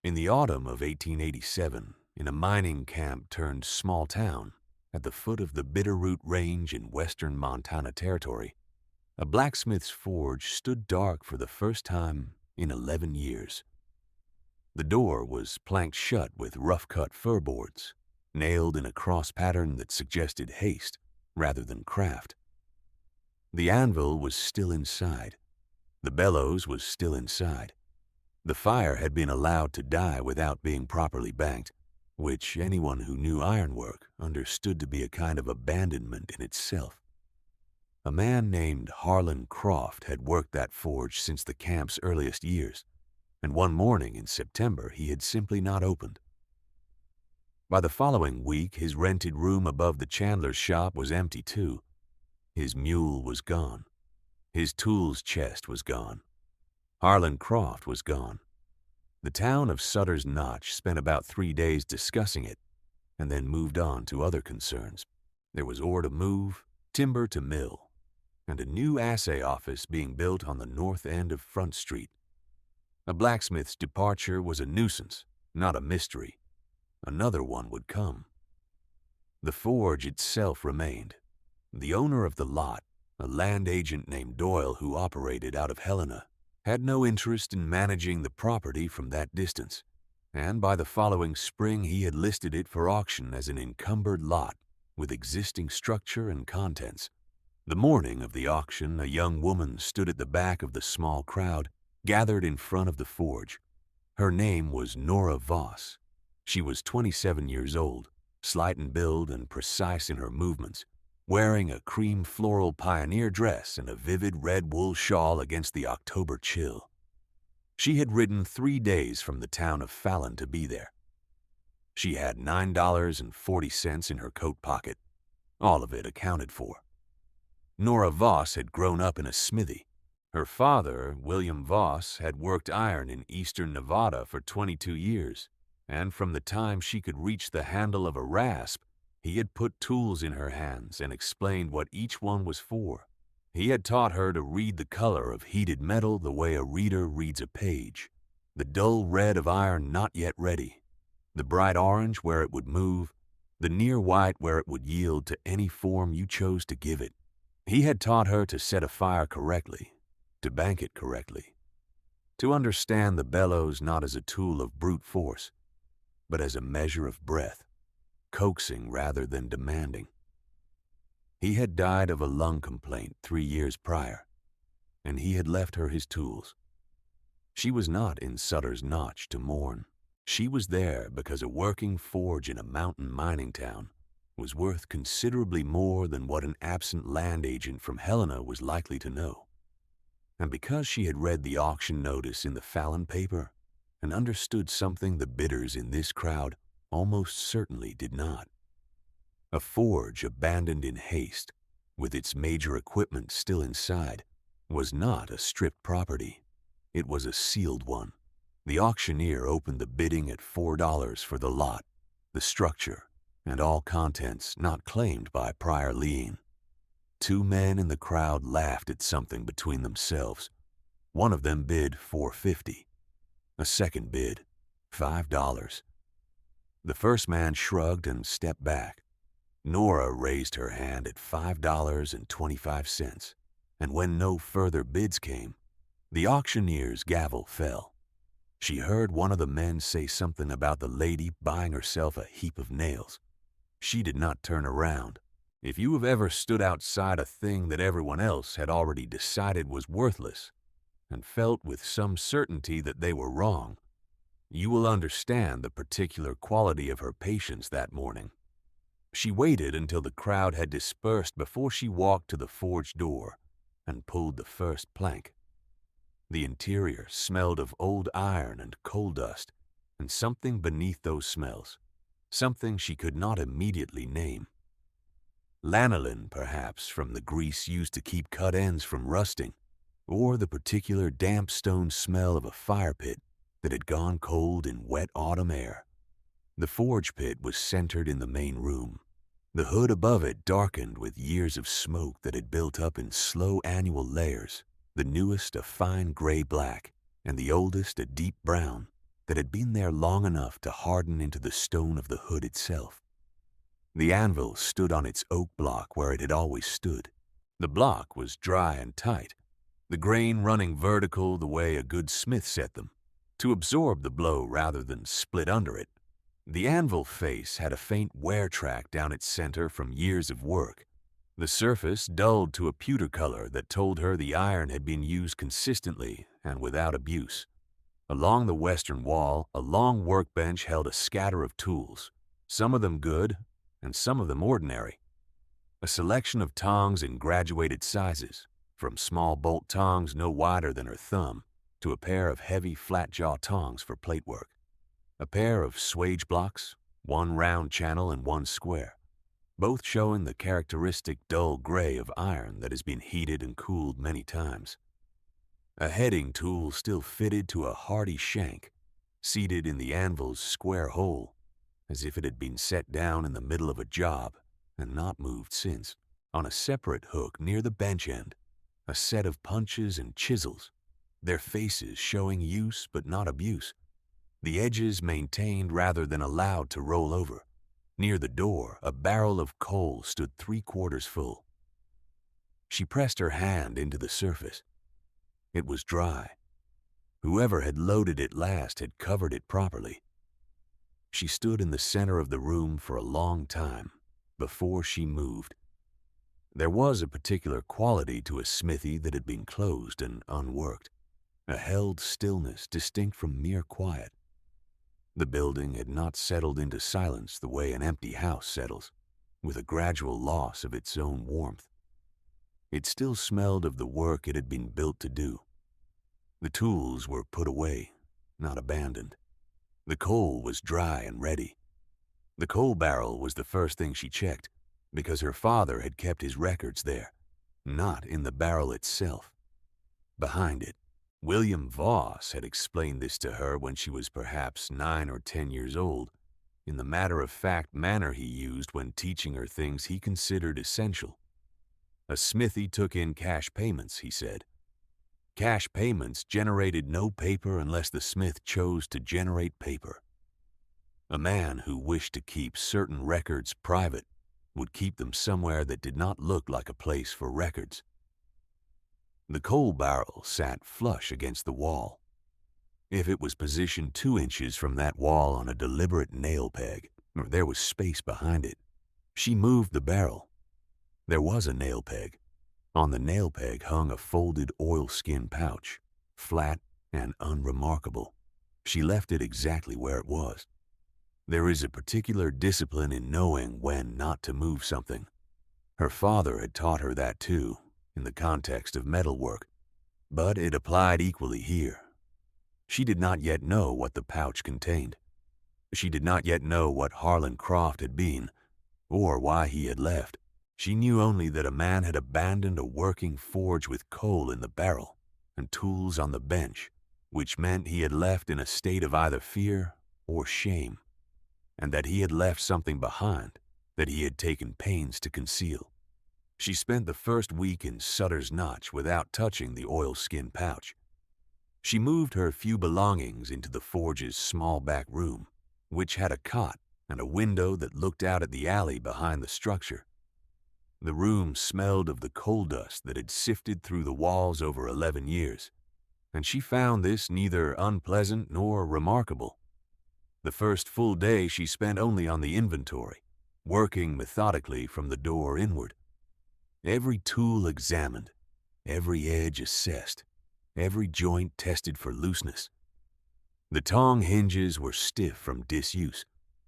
In the autumn of 1887, in a mining camp turned small town at the foot of the Bitterroot Range in western Montana Territory, a blacksmith's forge stood dark for the first time in 11 years. The door was planked shut with rough-cut fir boards, nailed in a cross pattern that suggested haste rather than craft. The anvil was still inside. The bellows was still inside. The fire had been allowed to die without being properly banked, which anyone who knew ironwork understood to be a kind of abandonment in itself. A man named Harlan Croft had worked that forge since the camp's earliest years, and one morning in September he had simply not opened. By the following week, his rented room above the chandler's shop was empty too. His mule was gone. His tools chest was gone. Harlan Croft was gone. The town of Sutter's Notch spent about 3 days discussing it, and then moved on to other concerns. There was ore to move, timber to mill, and a new assay office being built on the north end of Front Street. A blacksmith's departure was a nuisance, not a mystery. Another one would come. The forge itself remained. The owner of the lot, a land agent named Doyle who operated out of Helena, had no interest in managing the property from that distance, and by the following spring he had listed it for auction as an encumbered lot with existing structure and contents. The morning of the auction, a young woman stood at the back of the small crowd gathered in front of the forge. Her name was Nora Voss. She was 27 years old, slight in build and precise in her movements, wearing a cream floral pioneer dress and a vivid red wool shawl against the October chill. She had ridden 3 days from the town of Fallon to be there. She had $9.40 in her coat pocket, all of it accounted for. Nora Voss had grown up in a smithy. Her father, William Voss, had worked iron in eastern Nevada for 22 years, and from the time she could reach the handle of a rasp, he had put tools in her hands and explained what each one was for. He had taught her to read the color of heated metal the way a reader reads a page, the dull red of iron not yet ready, the bright orange where it would move, the near white where it would yield to any form you chose to give it. He had taught her to set a fire correctly, to bank it correctly, to understand the bellows not as a tool of brute force, but as a measure of breath, coaxing rather than demanding. He had died of a lung complaint 3 years prior, and he had left her his tools. She was not in Sutter's Notch to mourn. She was there because a working forge in a mountain mining town was worth considerably more than what an absent land agent from Helena was likely to know, and because she had read the auction notice in the Fallon paper and understood something the bidders in this crowd almost certainly did not. A forge abandoned in haste, with its major equipment still inside, was not a stripped property. It was a sealed one. The auctioneer opened the bidding at $4 for the lot, the structure, and all contents not claimed by prior lien. 2 men in the crowd laughed at something between themselves. One of them bid $4.50. A second bid $5. The first man shrugged and stepped back. Nora raised her hand at $5.25, and when no further bids came, the auctioneer's gavel fell. She heard one of the men say something about the lady buying herself a heap of nails. She did not turn around. If you have ever stood outside a thing that everyone else had already decided was worthless and felt with some certainty that they were wrong, you will understand the particular quality of her patience that morning. She waited until the crowd had dispersed before she walked to the forge door and pulled the first plank. The interior smelled of old iron and coal dust, and something beneath those smells, something she could not immediately name. Lanolin, perhaps, from the grease used to keep cut ends from rusting, or the particular damp stone smell of a fire pit that had gone cold in wet autumn air. The forge pit was centered in the main room. The hood above it darkened with years of smoke that had built up in slow annual layers, the newest a fine gray-black and the oldest a deep brown, that had been there long enough to harden into the stone of the hood itself. The anvil stood on its oak block where it had always stood. The block was dry and tight, the grain running vertical the way a good smith set them, to absorb the blow rather than split under it. The anvil face had a faint wear track down its center from years of work, the surface dulled to a pewter color that told her the iron had been used consistently and without abuse. Along the western wall, a long workbench held a scatter of tools, some of them good and some of them ordinary. A selection of tongs in graduated sizes, from small bolt tongs no wider than her thumb to a pair of heavy flat-jaw tongs for plate work. A pair of swage blocks, one round channel and one square, both showing the characteristic dull gray of iron that has been heated and cooled many times. A heading tool still fitted to a hardy shank, seated in the anvil's square hole, as if it had been set down in the middle of a job and not moved since. On a separate hook near the bench end, a set of punches and chisels, their faces showing use but not abuse, the edges maintained rather than allowed to roll over. Near the door, a barrel of coal stood 3/4 full. She pressed her hand into the surface. It was dry. Whoever had loaded it last had covered it properly. She stood in the center of the room for a long time before she moved. There was a particular quality to a smithy that had been closed and unworked, a held stillness distinct from mere quiet. The building had not settled into silence the way an empty house settles, with a gradual loss of its own warmth. It still smelled of the work it had been built to do. The tools were put away, not abandoned. The coal was dry and ready. The coal barrel was the first thing she checked, because her father had kept his records there, not in the barrel itself. Behind it, William Voss had explained this to her when she was perhaps 9 or 10 years old, in the matter-of-fact manner he used when teaching her things he considered essential. A smithy took in cash payments, he said. Cash payments generated no paper unless the smith chose to generate paper. A man who wished to keep certain records private would keep them somewhere that did not look like a place for records. The coal barrel sat flush against the wall. If it was positioned 2 inches from that wall on a deliberate nail peg, or there was space behind it, she moved the barrel. There was a nail peg. On the nail peg hung a folded oilskin pouch, flat and unremarkable. She left it exactly where it was. There is a particular discipline in knowing when not to move something. Her father had taught her that too, in the context of metalwork, but it applied equally here. She did not yet know what the pouch contained. She did not yet know what Harlan Croft had been, or why he had left. She knew only that a man had abandoned a working forge with coal in the barrel and tools on the bench, which meant he had left in a state of either fear or shame, and that he had left something behind that he had taken pains to conceal. She spent the first week in Sutter's Notch without touching the oilskin pouch. She moved her few belongings into the forge's small back room, which had a cot and a window that looked out at the alley behind the structure. The room smelled of the coal dust that had sifted through the walls over 11 years, and she found this neither unpleasant nor remarkable. The first full day she spent only on the inventory, working methodically from the door inward. Every tool examined, every edge assessed, every joint tested for looseness. The tong hinges were stiff from disuse,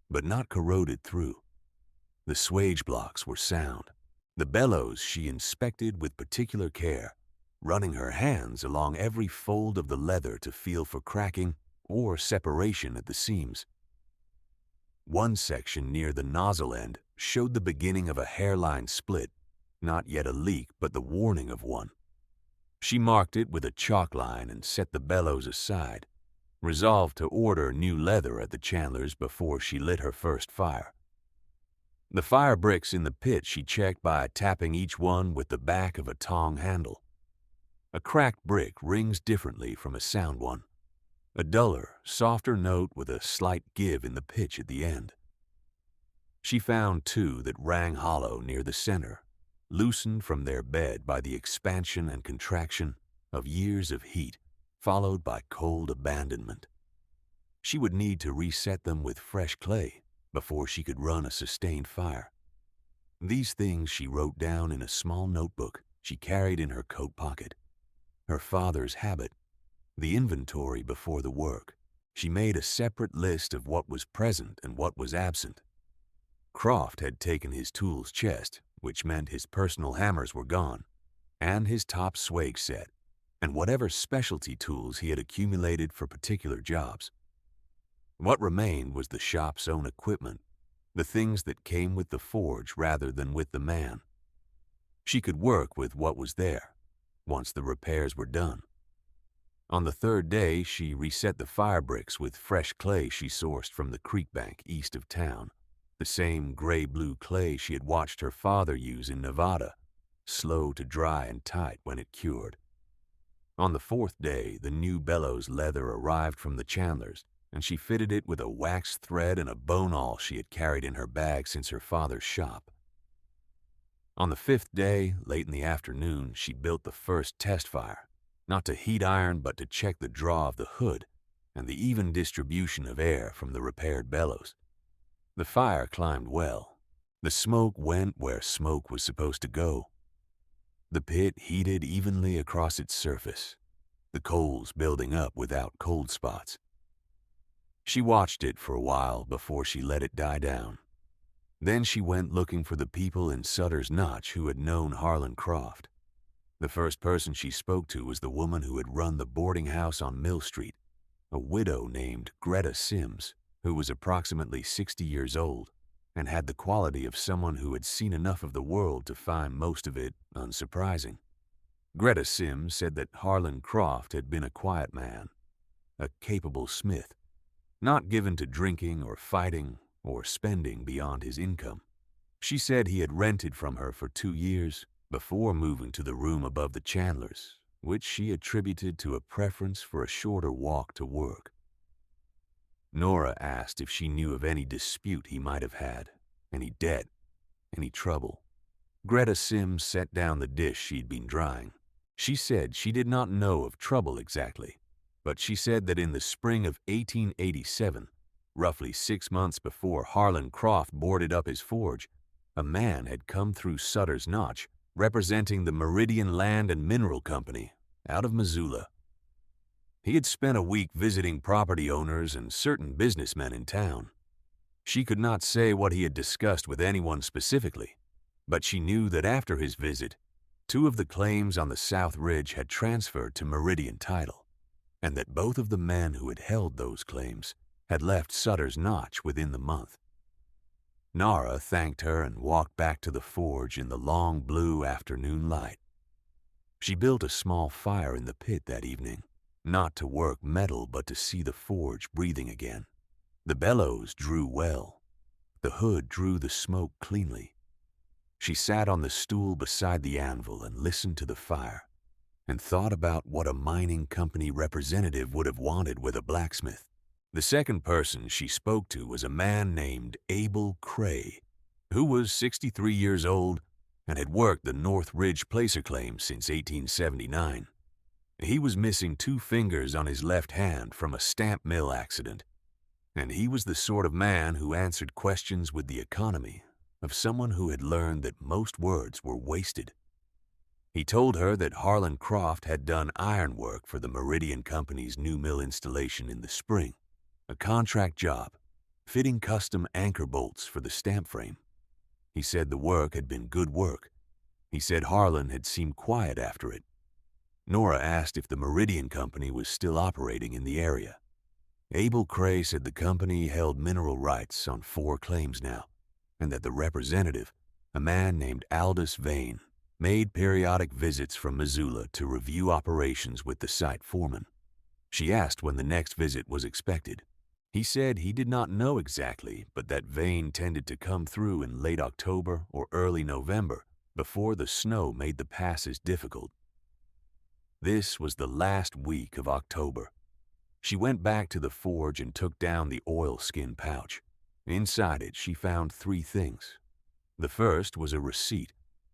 but not corroded through. The swage blocks were sound. The bellows she inspected with particular care, running her hands along every fold of the leather to feel for cracking or separation at the seams. One section near the nozzle end showed the beginning of a hairline split, not yet a leak, but the warning of one. She marked it with a chalk line and set the bellows aside, resolved to order new leather at the chandler's before she lit her first fire. The fire bricks in the pit she checked by tapping each one with the back of a tong handle. A cracked brick rings differently from a sound one. a duller, softer note with a slight give in the pitch at the end. She found two that rang hollow near the center, loosened from their bed by the expansion and contraction of years of heat, followed by cold abandonment. She would need to reset them with fresh clay before she could run a sustained fire. These things she wrote down in a small notebook she carried in her coat pocket. Her father's habit, the inventory before the work. She made a separate list of what was present and what was absent. Croft had taken his tools chest, which meant his personal hammers were gone, and his top swag set, and whatever specialty tools he had accumulated for particular jobs. What remained was the shop's own equipment, the things that came with the forge rather than with the man. She could work with what was there, once the repairs were done. On the third day, she reset the fire bricks with fresh clay she sourced from the creek bank east of town, the same gray-blue clay she had watched her father use in Nevada, slow to dry and tight when it cured. On the fourth day, the new bellows leather arrived from the chandlers, and she fitted it with a wax thread and a bone-awl she had carried in her bag since her father's shop. On the fifth day, late in the afternoon, she built the first test fire, not to heat iron but to check the draw of the hood and the even distribution of air from the repaired bellows. The fire climbed well. The smoke went where smoke was supposed to go. The pit heated evenly across its surface, the coals building up without cold spots. She watched it for a while before she let it die down. Then she went looking for the people in Sutter's Notch who had known Harlan Croft. The first person she spoke to was the woman who had run the boarding house on Mill Street, a widow named Greta Sims, who was approximately 60 years old and had the quality of someone who had seen enough of the world to find most of it unsurprising. Greta Sims said that Harlan Croft had been a quiet man, a capable smith, not given to drinking or fighting or spending beyond his income. She said he had rented from her for 2 years before moving to the room above the chandlers, which she attributed to a preference for a shorter walk to work. Nora asked if she knew of any dispute he might have had, any debt, any trouble. Greta Sims set down the dish she'd been drying. She said she did not know of trouble exactly, but she said that in the spring of 1887, roughly 6 months before Harlan Croft boarded up his forge, a man had come through Sutter's Notch representing the Meridian Land and Mineral Company out of Missoula. He had spent a week visiting property owners and certain businessmen in town. She could not say what he had discussed with anyone specifically, but she knew that after his visit, 2 of the claims on the South Ridge had transferred to Meridian Title, and that both of the men who had held those claims had left Sutter's Notch within the month. Nara thanked her and walked back to the forge in the long blue afternoon light. She built a small fire in the pit that evening, not to work metal but to see the forge breathing again. The bellows drew well. The hood drew the smoke cleanly. She sat on the stool beside the anvil and listened to the fire, and thought about what a mining company representative would have wanted with a blacksmith. The second person she spoke to was a man named Abel Cray, who was 63 years old and had worked the North Ridge placer claim since 1879. He was missing 2 fingers on his left hand from a stamp mill accident, and he was the sort of man who answered questions with the economy of someone who had learned that most words were wasted. He told her that Harlan Croft had done iron work for the Meridian Company's new mill installation in the spring, a contract job, fitting custom anchor bolts for the stamp frame. He said the work had been good work. He said Harlan had seemed quiet after it. Nora asked if the Meridian Company was still operating in the area. Abel Cray said the company held mineral rights on 4 claims now, and that the representative, a man named Aldous Vane, made periodic visits from Missoula to review operations with the site foreman. She asked when the next visit was expected. He said he did not know exactly, but that Vane tended to come through in late October or early November before the snow made the passes difficult. This was the last week of October. She went back to the forge and took down the oilskin pouch. Inside it, she found 3 things. The first was a receipt,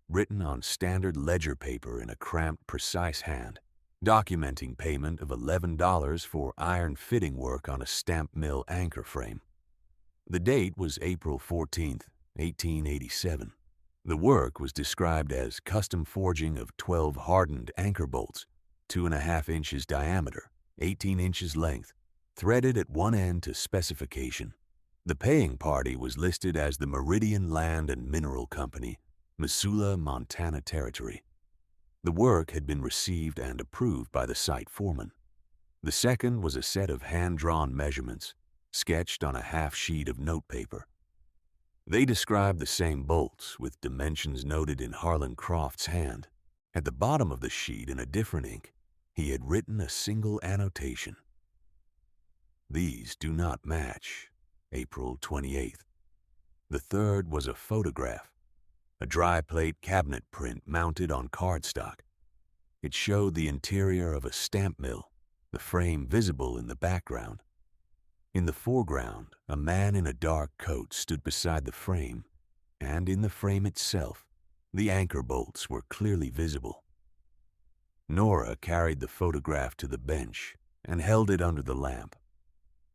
written on standard ledger paper in a cramped, precise hand, documenting payment of $11 for iron fitting work on a stamp mill anchor frame. The date was April 14th, 1887. The work was described as custom forging of 12 hardened anchor bolts, 2.5 inches diameter, 18 inches length, threaded at one end to specification. The paying party was listed as the Meridian Land and Mineral Company, Missoula, Montana Territory. The work had been received and approved by the site foreman. The second was a set of hand-drawn measurements, sketched on a half sheet of notepaper. They described the same bolts, with dimensions noted in Harlan Croft's hand. At the bottom of the sheet, in a different ink, he had written a single annotation. These do not match. April 28th. The third was a photograph, a dry plate cabinet print mounted on cardstock. It showed the interior of a stamp mill, the frame visible in the background. In the foreground, a man in a dark coat stood beside the frame, and in the frame itself, the anchor bolts were clearly visible. Nora carried the photograph to the bench and held it under the lamp.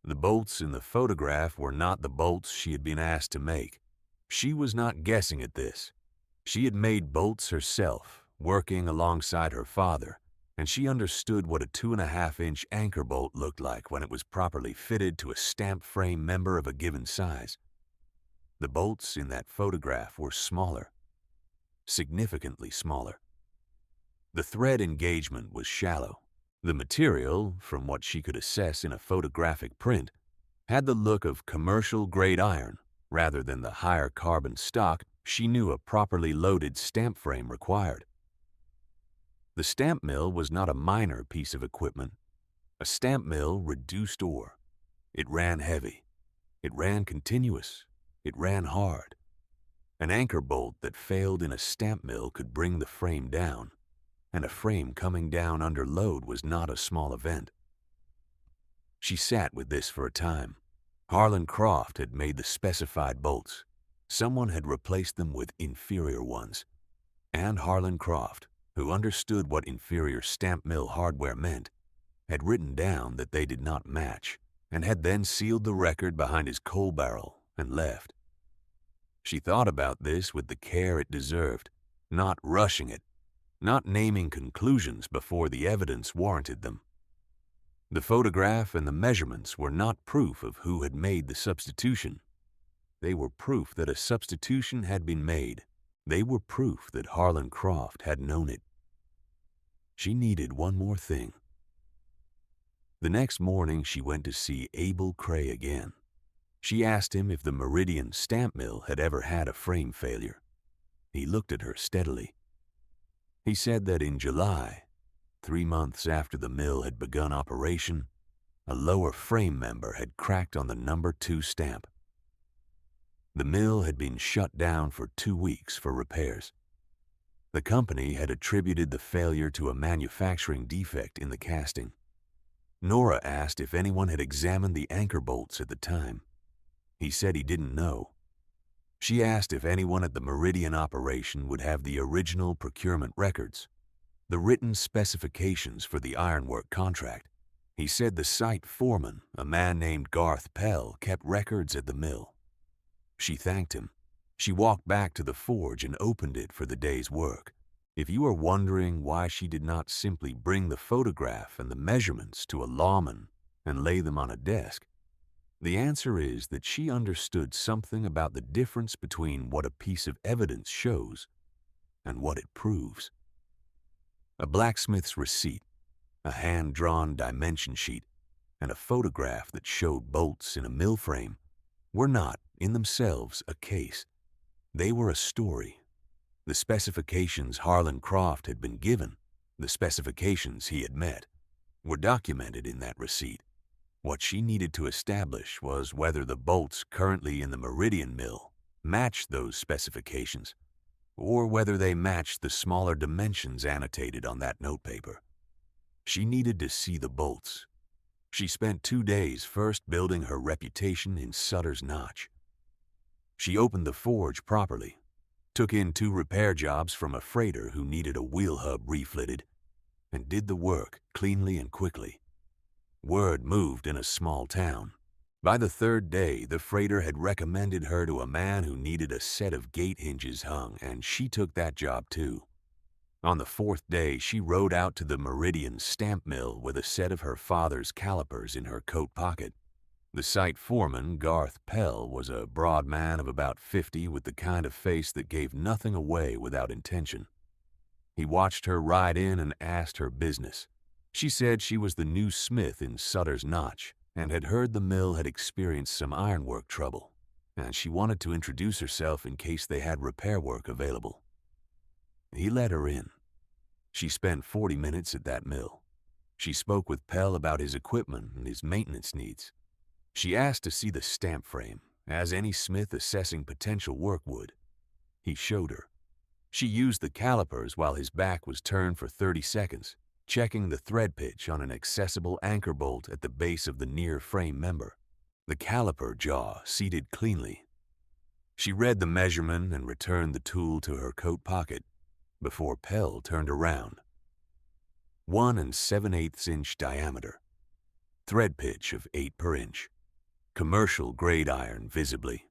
The bolts in the photograph were not the bolts she had been asked to make. She was not guessing at this. She had made bolts herself, working alongside her father, and she understood what a 2.5-inch anchor bolt looked like when it was properly fitted to a stamp frame member of a given size. The bolts in that photograph were smaller, significantly smaller. The thread engagement was shallow. The material, from what she could assess in a photographic print, had the look of commercial-grade iron rather than the higher carbon stock she knew a properly loaded stamp frame required. The stamp mill was not a minor piece of equipment. A stamp mill reduced ore. It ran heavy. It ran continuous. It ran hard. An anchor bolt that failed in a stamp mill could bring the frame down, and a frame coming down under load was not a small event. She sat with this for a time. Harlan Croft had made the specified bolts. Someone had replaced them with inferior ones. And Harlan Croft, who understood what inferior stamp mill hardware meant, had written down that they did not match, and had then sealed the record behind his coal barrel and left. She thought about this with the care it deserved, not rushing it, not naming conclusions before the evidence warranted them. The photograph and the measurements were not proof of who had made the substitution. They were proof that a substitution had been made. They were proof that Harlan Croft had known it. She needed one more thing. The next morning she went to see Abel Cray again. She asked him if the Meridian stamp mill had ever had a frame failure. He looked at her steadily. He said that in July, 3 months after the mill had begun operation, a lower frame member had cracked on the number 2 stamp. The mill had been shut down for 2 weeks for repairs. The company had attributed the failure to a manufacturing defect in the casting. Nora asked if anyone had examined the anchor bolts at the time. He said he didn't know. She asked if anyone at the Meridian operation would have the original procurement records, the written specifications for the ironwork contract. He said the site foreman, a man named Garth Pell, kept records at the mill. She thanked him. She walked back to the forge and opened it for the day's work. If you are wondering why she did not simply bring the photograph and the measurements to a lawman and lay them on a desk, the answer is that she understood something about the difference between what a piece of evidence shows and what it proves. A blacksmith's receipt, a hand-drawn dimension sheet, and a photograph that showed bolts in a mill frame were not, in themselves, a case. They were a story. The specifications Harlan Croft had been given, the specifications he had met, were documented in that receipt. What she needed to establish was whether the bolts currently in the Meridian mill matched those specifications, or whether they matched the smaller dimensions annotated on that notepaper. She needed to see the bolts. She spent 2 days first building her reputation in Sutter's Notch. She opened the forge properly, took in 2 repair jobs from a freighter who needed a wheel hub refitted, and did the work cleanly and quickly. Word moved in a small town. By the 3rd day, the freighter had recommended her to a man who needed a set of gate hinges hung, and she took that job too. On the 4th day, she rode out to the Meridian stamp mill with a set of her father's calipers in her coat pocket. The site foreman, Garth Pell, was a broad man of about 50 with the kind of face that gave nothing away without intention. He watched her ride in and asked her business. She said she was the new smith in Sutter's Notch and had heard the mill had experienced some ironwork trouble, and she wanted to introduce herself in case they had repair work available. He let her in. She spent 40 minutes at that mill. She spoke with Pell about his equipment and his maintenance needs. She asked to see the stamp frame, as any smith assessing potential work would. He showed her. She used the calipers while his back was turned for 30 seconds, checking the thread pitch on an accessible anchor bolt at the base of the near frame member. The caliper jaw seated cleanly. She read the measurement and returned the tool to her coat pocket before Pell turned around. 1 7/8 inch diameter. Thread pitch of 8 per inch. Commercial grade iron visibly,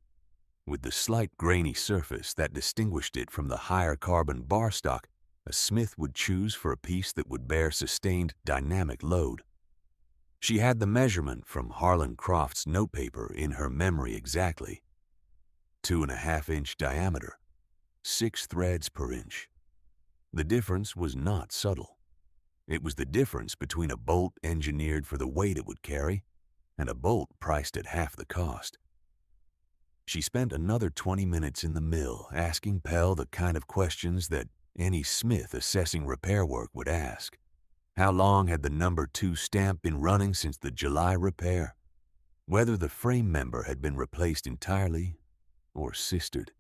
with the slight grainy surface that distinguished it from the higher carbon bar stock a smith would choose for a piece that would bear sustained dynamic load. She had the measurement from Harlan Croft's notepaper in her memory exactly. 2.5 inch diameter, 6 threads per inch. The difference was not subtle. It was the difference between a bolt engineered for the weight it would carry and a bolt priced at half the cost. She spent another 20 minutes in the mill asking Pell the kind of questions that any smith assessing repair work would ask. How long had the number 2 stamp been running since the July repair? Whether the frame member had been replaced entirely or sistered.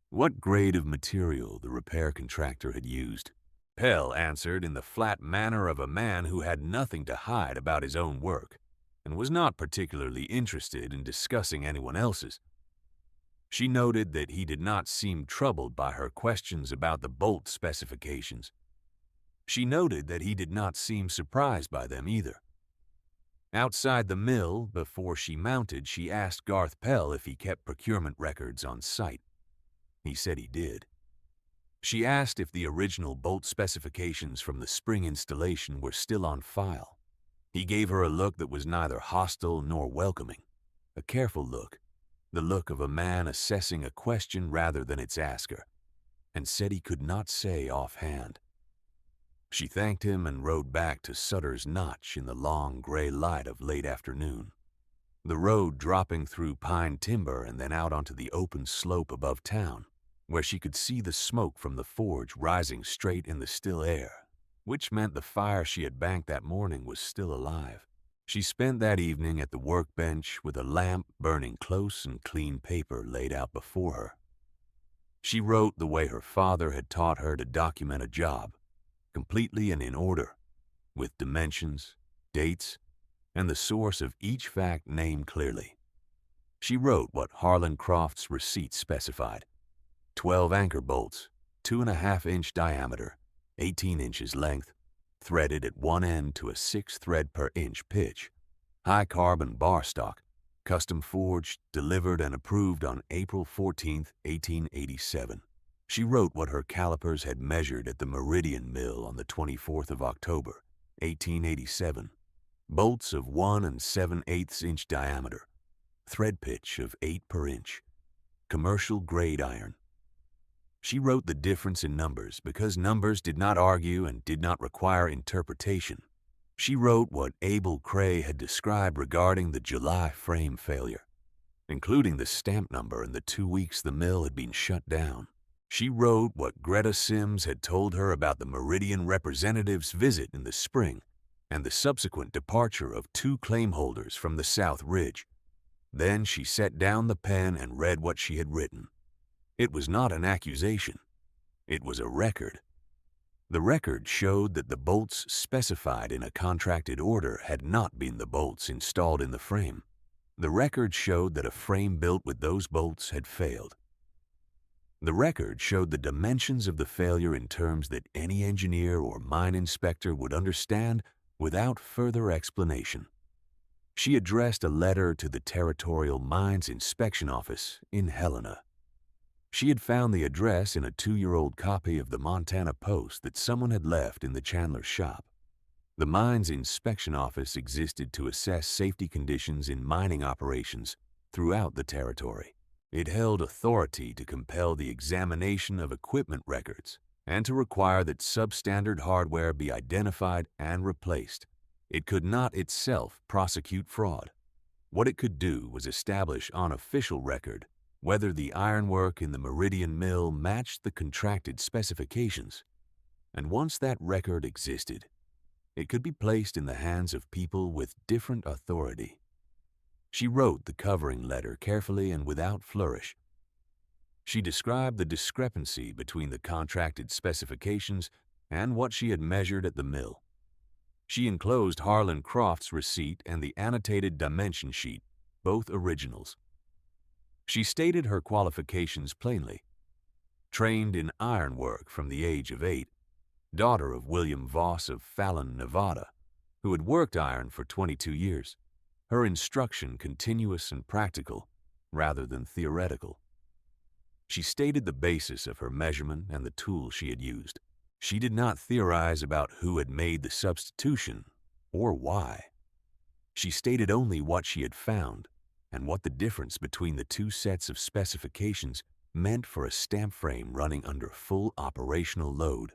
What grade of material the repair contractor had used. Pell answered in the flat manner of a man who had nothing to hide about his own work and was not particularly interested in discussing anyone else's. She noted that he did not seem troubled by her questions about the bolt specifications. She noted that he did not seem surprised by them either. Outside the mill, before she mounted, she asked Garth Pell if he kept procurement records on site. He said he did. She asked if the original bolt specifications from the spring installation were still on file. He gave her a look that was neither hostile nor welcoming, a careful look, the look of a man assessing a question rather than its asker, and said he could not say offhand. She thanked him and rode back to Sutter's Notch in the long gray light of late afternoon, the road dropping through pine timber and then out onto the open slope above town, where she could see the smoke from the forge rising straight in the still air, which meant the fire she had banked that morning was still alive. She spent that evening at the workbench with a lamp burning close and clean paper laid out before her. She wrote the way her father had taught her to document a job, completely and in order, with dimensions, dates, and the source of each fact named clearly. She wrote what Harlan Croft's receipt specified: 12 anchor bolts, 2.5 inch diameter, 18 inches length, threaded at one end to a 6 thread per inch pitch, high carbon bar stock, custom forged, delivered and approved on April 14, 1887. She wrote what her calipers had measured at the Meridian Mill on the 24th of October, 1887. Bolts of 1 7/8 inch diameter, thread pitch of 8 per inch, commercial grade iron. She wrote the difference in numbers because numbers did not argue and did not require interpretation. She wrote what Abel Cray had described regarding the July frame failure, including the stamp number and the 2 weeks the mill had been shut down. She wrote what Greta Sims had told her about the Meridian representative's visit in the spring and the subsequent departure of 2 claim holders from the South Ridge. Then she set down the pen and read what she had written. It was not an accusation. It was a record. The record showed that the bolts specified in a contracted order had not been the bolts installed in the frame. The record showed that a frame built with those bolts had failed. The record showed the dimensions of the failure in terms that any engineer or mine inspector would understand without further explanation. She addressed a letter to the Territorial Mines Inspection Office in Helena. She had found the address in a 2-year-old copy of the Montana Post that someone had left in the Chandler shop. The Mines Inspection Office existed to assess safety conditions in mining operations throughout the territory. It held authority to compel the examination of equipment records and to require that substandard hardware be identified and replaced. It could not itself prosecute fraud. What it could do was establish on official record whether the ironwork in the Meridian Mill matched the contracted specifications. And once that record existed, it could be placed in the hands of people with different authority. She wrote the covering letter carefully and without flourish. She described the discrepancy between the contracted specifications and what she had measured at the mill. She enclosed Harlan Croft's receipt and the annotated dimension sheet, both originals. She stated her qualifications plainly. Trained in ironwork from the age of 8, daughter of William Voss of Fallon, Nevada, who had worked iron for 22 years. Her instruction continuous and practical, rather than theoretical. She stated the basis of her measurement and the tools she had used. She did not theorize about who had made the substitution or why. She stated only what she had found and what the difference between the two sets of specifications meant for a stamp frame running under full operational load,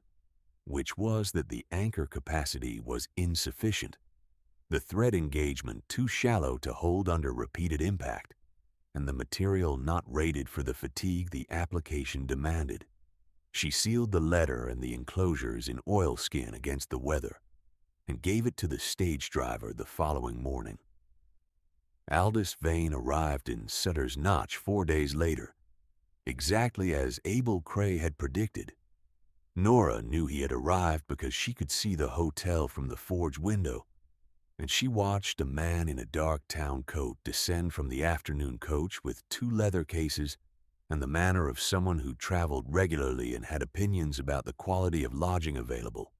which was that the anchor capacity was insufficient, the thread engagement too shallow to hold under repeated impact, and the material not rated for the fatigue the application demanded. She sealed the letter and the enclosures in oilskin against the weather and gave it to the stage driver the following morning. Aldous Vane arrived in Sutter's Notch 4 days later, exactly as Abel Cray had predicted. Nora knew he had arrived because she could see the hotel from the forge window, and she watched a man in a dark town coat descend from the afternoon coach with 2 leather cases and the manner of someone who traveled regularly and had opinions about the quality of lodging available.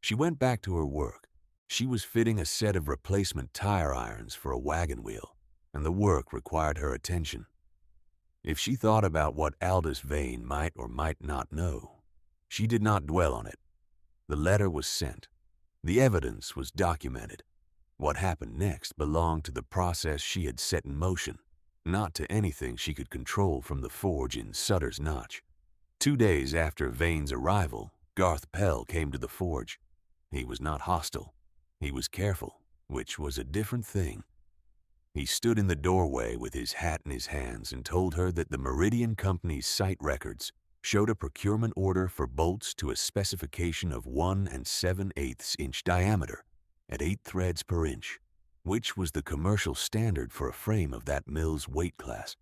She went back to her work. She was fitting a set of replacement tire irons for a wagon wheel, and the work required her attention. If she thought about what Aldous Vane might or might not know, she did not dwell on it. The letter was sent. The evidence was documented. What happened next belonged to the process she had set in motion, not to anything she could control from the forge in Sutter's Notch. 2 days after Vane's arrival, Garth Pell came to the forge. He was not hostile. He was careful, which was a different thing. He stood in the doorway with his hat in his hands and told her that the Meridian Company's site records showed a procurement order for bolts to a specification of 1 7/8 inch diameter at 8 threads per inch, which was the commercial standard for a frame of that mill's weight class.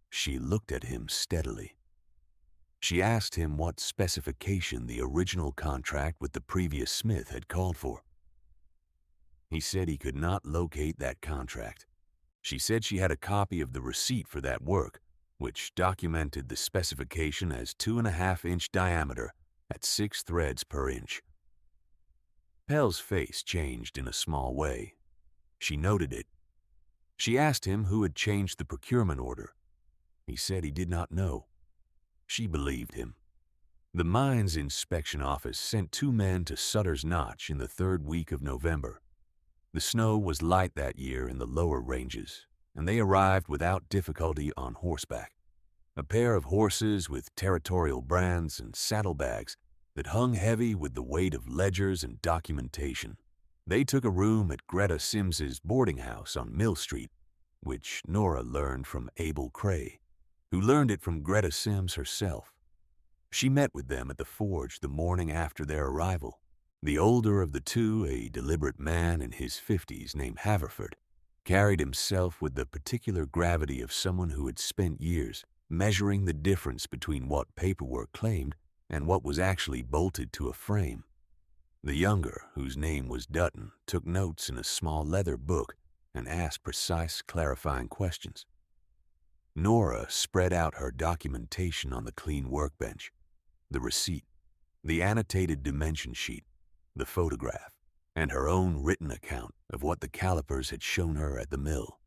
She looked at him steadily. She asked him what specification the original contract with the previous smith had called for. He said he could not locate that contract. She said she had a copy of the receipt for that work, which documented the specification as 2.5 inch diameter at 6 threads per inch. Pell's face changed in a small way. She noted it. She asked him who had changed the procurement order. He said he did not know. She believed him. The Mines Inspection Office sent 2 men to Sutter's Notch in the 3rd week of November. The snow was light that year in the lower ranges, and they arrived without difficulty on horseback. A pair of horses with territorial brands and saddlebags that hung heavy with the weight of ledgers and documentation. They took a room at Greta Sims's boarding house on Mill Street, which Nora learned from Abel Cray, who learned it from Greta Sims herself. She met with them at the forge the morning after their arrival. The older of the two, a deliberate man in his 50s named Haverford, carried himself with the particular gravity of someone who had spent years measuring the difference between what paperwork claimed and what was actually bolted to a frame. The younger, whose name was Dutton, took notes in a small leather book and asked precise, clarifying questions. Nora spread out her documentation on the clean workbench: the receipt, the annotated dimension sheet, the photograph, and her own written account of what the calipers had shown her at the mill.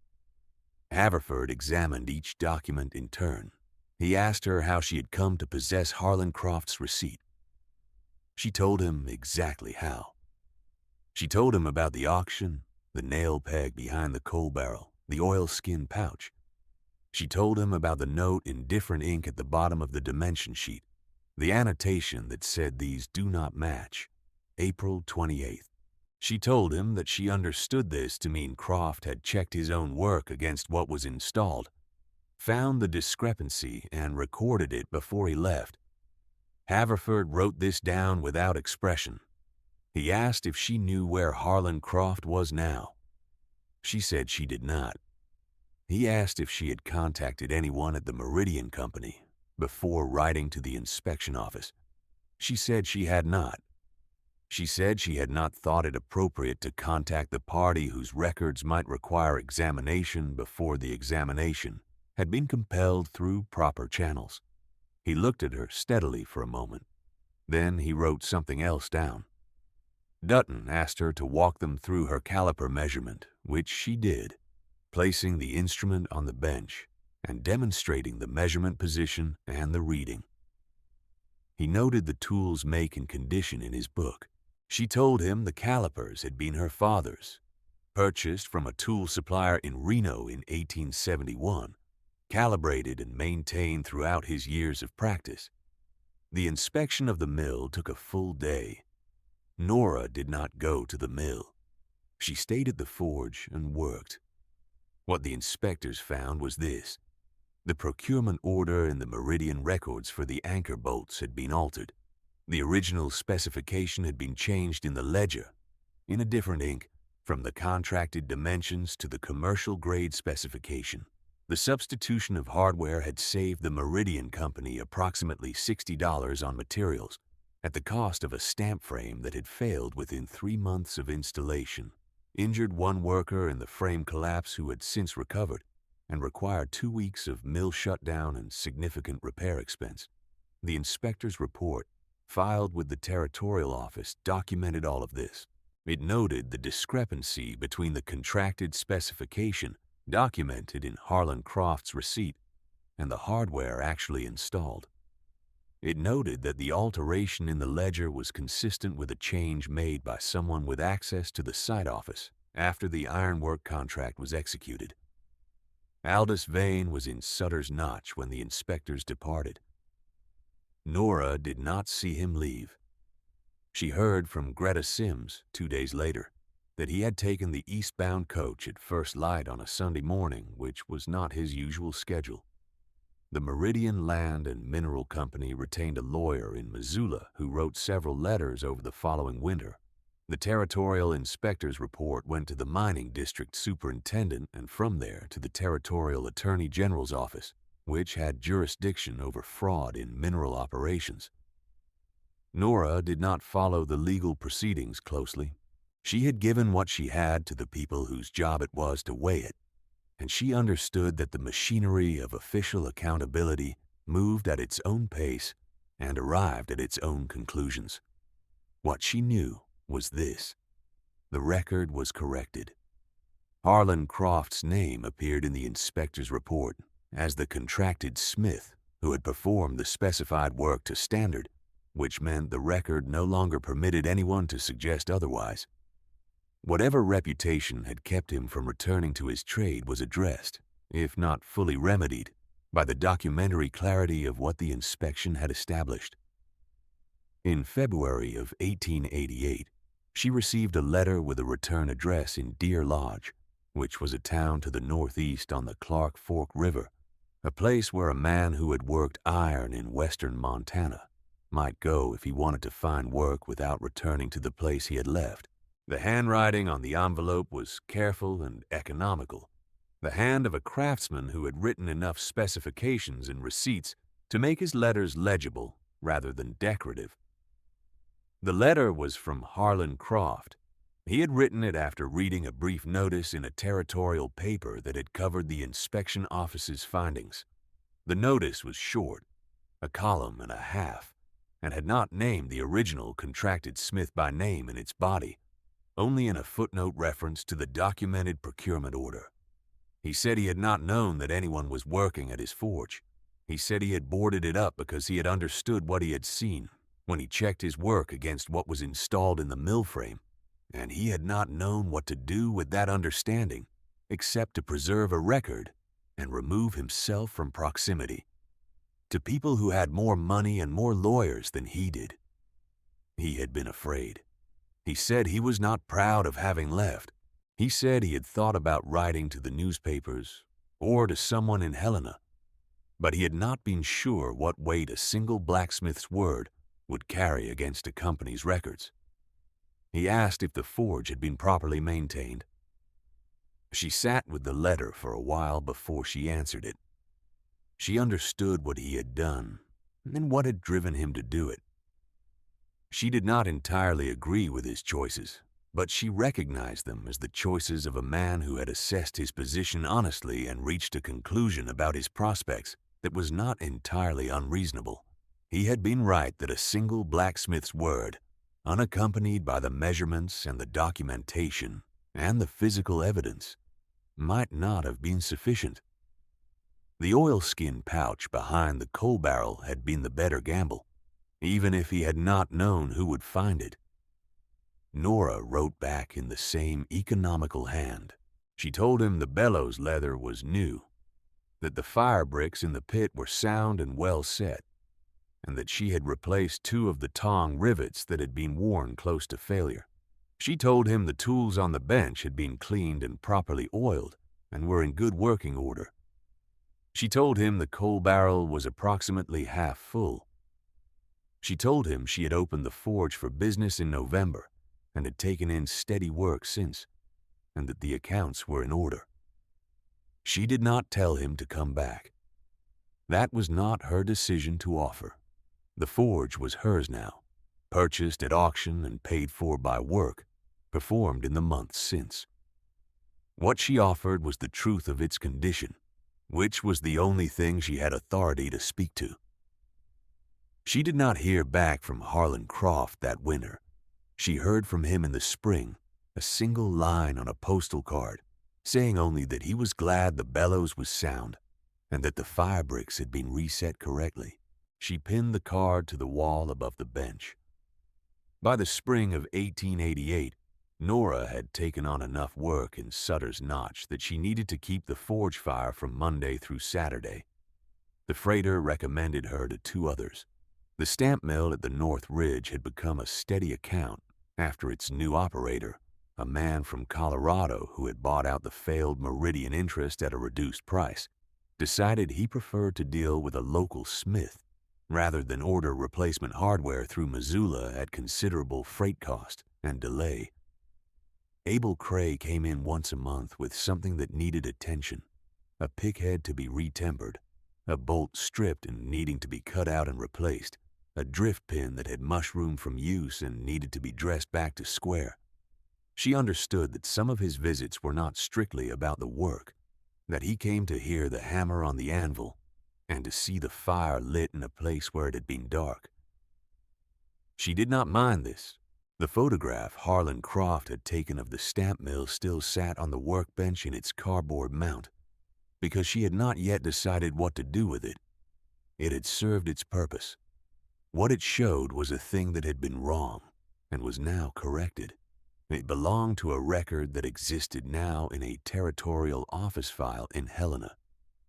Haverford examined each document in turn. He asked her how she had come to possess Harlan Croft's receipt. She told him exactly how. She told him about the auction, the nail peg behind the coal barrel, the oilskin pouch. She told him about the note in different ink at the bottom of the dimension sheet, the annotation that said these do not match, April 28th. She told him that she understood this to mean Croft had checked his own work against what was installed, found the discrepancy, and recorded it before he left. Haverford wrote this down without expression. He asked if she knew where Harlan Croft was now. She said she did not. He asked if she had contacted anyone at the Meridian Company before writing to the inspection office. She said she had not. She said she had not thought it appropriate to contact the party whose records might require examination before the examination had been compelled through proper channels. He looked at her steadily for a moment. Then he wrote something else down. Dutton asked her to walk them through her caliper measurement, which she did, placing the instrument on the bench and demonstrating the measurement position and the reading. He noted the tool's make and condition in his book. She told him the calipers had been her father's, purchased from a tool supplier in Reno in 1871, calibrated and maintained throughout his years of practice. The inspection of the mill took a full day. Nora did not go to the mill. She stayed at the forge and worked. What the inspectors found was this: the procurement order in the Meridian records for the anchor bolts had been altered. The original specification had been changed in the ledger, in a different ink, from the contracted dimensions to the commercial grade specification. The substitution of hardware had saved the Meridian Company approximately $60 on materials, at the cost of a stamp frame that had failed within 3 months of installation, injured one worker in the frame collapse who had since recovered, and required 2 weeks of mill shutdown and significant repair expense. The inspector's report, filed with the territorial office, documented all of this. It noted the discrepancy between the contracted specification documented in Harlan Croft's receipt and the hardware actually installed. It noted that the alteration in the ledger was consistent with a change made by someone with access to the site office after the ironwork contract was executed. Aldous Vane was in Sutter's Notch when the inspectors departed. Nora did not see him leave. She heard from Greta Sims 2 days later that he had taken the eastbound coach at first light on a Sunday morning, which was not his usual schedule. The Meridian Land and Mineral Company retained a lawyer in Missoula who wrote several letters over the following winter. The territorial inspector's report went to the mining district superintendent and from there to the territorial attorney general's office, which had jurisdiction over fraud in mineral operations. Nora did not follow the legal proceedings closely. She had given what she had to the people whose job it was to weigh it, and she understood that the machinery of official accountability moved at its own pace and arrived at its own conclusions. What she knew was this: the record was corrected. Harlan Croft's name appeared in the inspector's report as the contracted smith who had performed the specified work to standard, which meant the record no longer permitted anyone to suggest otherwise. Whatever reputation had kept him from returning to his trade was addressed, if not fully remedied, by the documentary clarity of what the inspection had established. In February of 1888, she received a letter with a return address in Deer Lodge, which was a town to the northeast on the Clark Fork River, a place where a man who had worked iron in western Montana might go if he wanted to find work without returning to the place he had left. The handwriting on the envelope was careful and economical, the hand of a craftsman who had written enough specifications and receipts to make his letters legible rather than decorative. The letter was from Harlan Croft. He had written it after reading a brief notice in a territorial paper that had covered the inspection office's findings. The notice was short, a column and a half, and had not named the original contracted Smith by name in its body, only in a footnote reference to the documented procurement order. He said he had not known that anyone was working at his forge. He said he had boarded it up because he had understood what he had seen when he checked his work against what was installed in the mill frame, and he had not known what to do with that understanding except to preserve a record and remove himself from proximity to people who had more money and more lawyers than he did. He had been afraid. He said he was not proud of having left. He said he had thought about writing to the newspapers or to someone in Helena, but he had not been sure what weight a single blacksmith's word would carry against a company's records. He asked if the forge had been properly maintained. She sat with the letter for a while before she answered it. She understood what he had done and what had driven him to do it. She did not entirely agree with his choices, but she recognized them as the choices of a man who had assessed his position honestly and reached a conclusion about his prospects that was not entirely unreasonable. He had been right that a single blacksmith's word, unaccompanied by the measurements and the documentation and the physical evidence, might not have been sufficient. The oilskin pouch behind the coal barrel had been the better gamble, even if he had not known who would find it. Nora wrote back in the same economical hand. She told him the bellows leather was new, that the fire bricks in the pit were sound and well set, and that she had replaced 2 of the tong rivets that had been worn close to failure. She told him the tools on the bench had been cleaned and properly oiled and were in good working order. She told him the coal barrel was approximately half full. She told him she had opened the forge for business in November and had taken in steady work since, and that the accounts were in order. She did not tell him to come back. That was not her decision to offer. The forge was hers now, purchased at auction and paid for by work performed in the months since. What she offered was the truth of its condition, which was the only thing she had authority to speak to. She did not hear back from Harlan Croft that winter. She heard from him in the spring, a single line on a postal card, saying only that he was glad the bellows was sound and that the fire bricks had been reset correctly. She pinned the card to the wall above the bench. By the spring of 1888, Nora had taken on enough work in Sutter's Notch that she needed to keep the forge fire from Monday through Saturday. The freighter recommended her to 2 others. The stamp mill at the North Ridge had become a steady account after its new operator, a man from Colorado who had bought out the failed Meridian interest at a reduced price, decided he preferred to deal with a local smith rather than order replacement hardware through Missoula at considerable freight cost and delay. Abel Cray came in once a month with something that needed attention, a pick head to be retempered, a bolt stripped and needing to be cut out and replaced, a drift pin that had mushroomed from use and needed to be dressed back to square. She understood that some of his visits were not strictly about the work, that he came to hear the hammer on the anvil and to see the fire lit in a place where it had been dark. She did not mind this. The photograph Harlan Croft had taken of the stamp mill still sat on the workbench in its cardboard mount, because she had not yet decided what to do with it. It had served its purpose. What it showed was a thing that had been wrong and was now corrected. It belonged to a record that existed now in a territorial office file in Helena,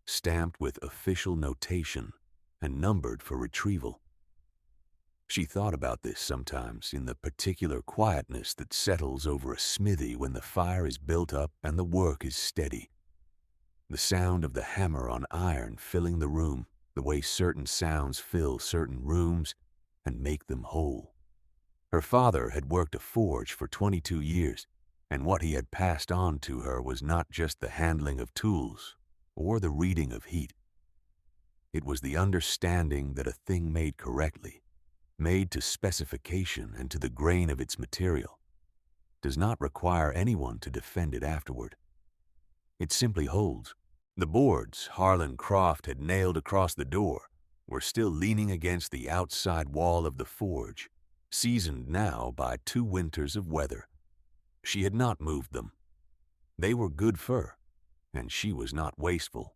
stamped with official notation and numbered for retrieval. She thought about this sometimes in the particular quietness that settles over a smithy when the fire is built up and the work is steady. The sound of the hammer on iron filling the room, the way certain sounds fill certain rooms and make them whole. Her father had worked a forge for 22 years, and what he had passed on to her was not just the handling of tools or the reading of heat. It was the understanding that a thing made correctly made to specification and to the grain of its material, does not require anyone to defend it afterward. It simply holds. The boards Harlan Croft had nailed across the door were still leaning against the outside wall of the forge, seasoned now by 2 winters of weather. She had not moved them. They were good fir, and she was not wasteful.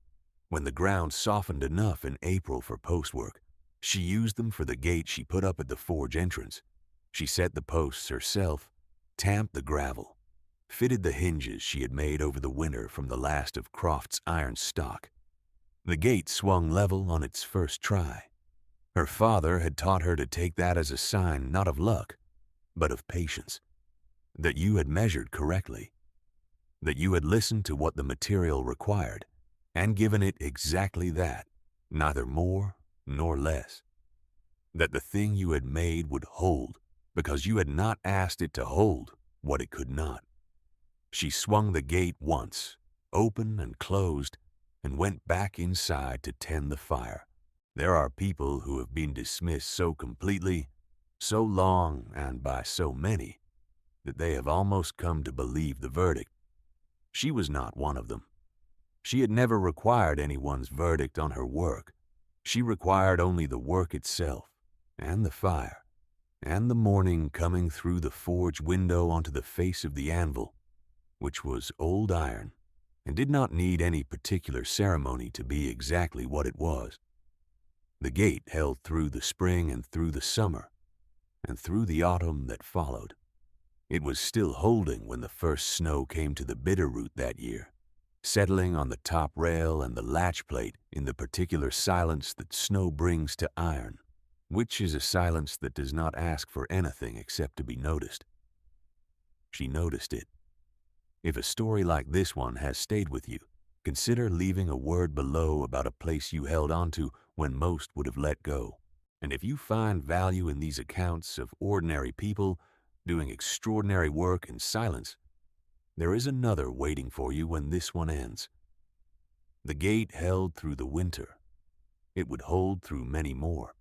When the ground softened enough in April for postwork, she used them for the gate she put up at the forge entrance. She set the posts herself, tamped the gravel, fitted the hinges she had made over the winter from the last of Croft's iron stock. The gate swung level on its first try. Her father had taught her to take that as a sign not of luck, but of patience, that you had measured correctly, that you had listened to what the material required and given it exactly that, neither more nor less, that the thing you had made would hold because you had not asked it to hold what it could not. She swung the gate once, open and closed, and went back inside to tend the fire. There are people who have been dismissed so completely, so long, and by so many, that they have almost come to believe the verdict. She was not one of them. She had never required anyone's verdict on her work. She required only the work itself, and the fire, and the morning coming through the forge window onto the face of the anvil, which was old iron, and did not need any particular ceremony to be exactly what it was. The gate held through the spring and through the summer, and through the autumn that followed. It was still holding when the first snow came to the Bitterroot that year, settling on the top rail and the latch plate in the particular silence that snow brings to iron, which is a silence that does not ask for anything except to be noticed. She noticed it. If a story like this one has stayed with you, consider leaving a word below about a place you held onto when most would have let go. And if you find value in these accounts of ordinary people doing extraordinary work in silence, there is another waiting for you when this one ends. The gate held through the winter. It would hold through many more.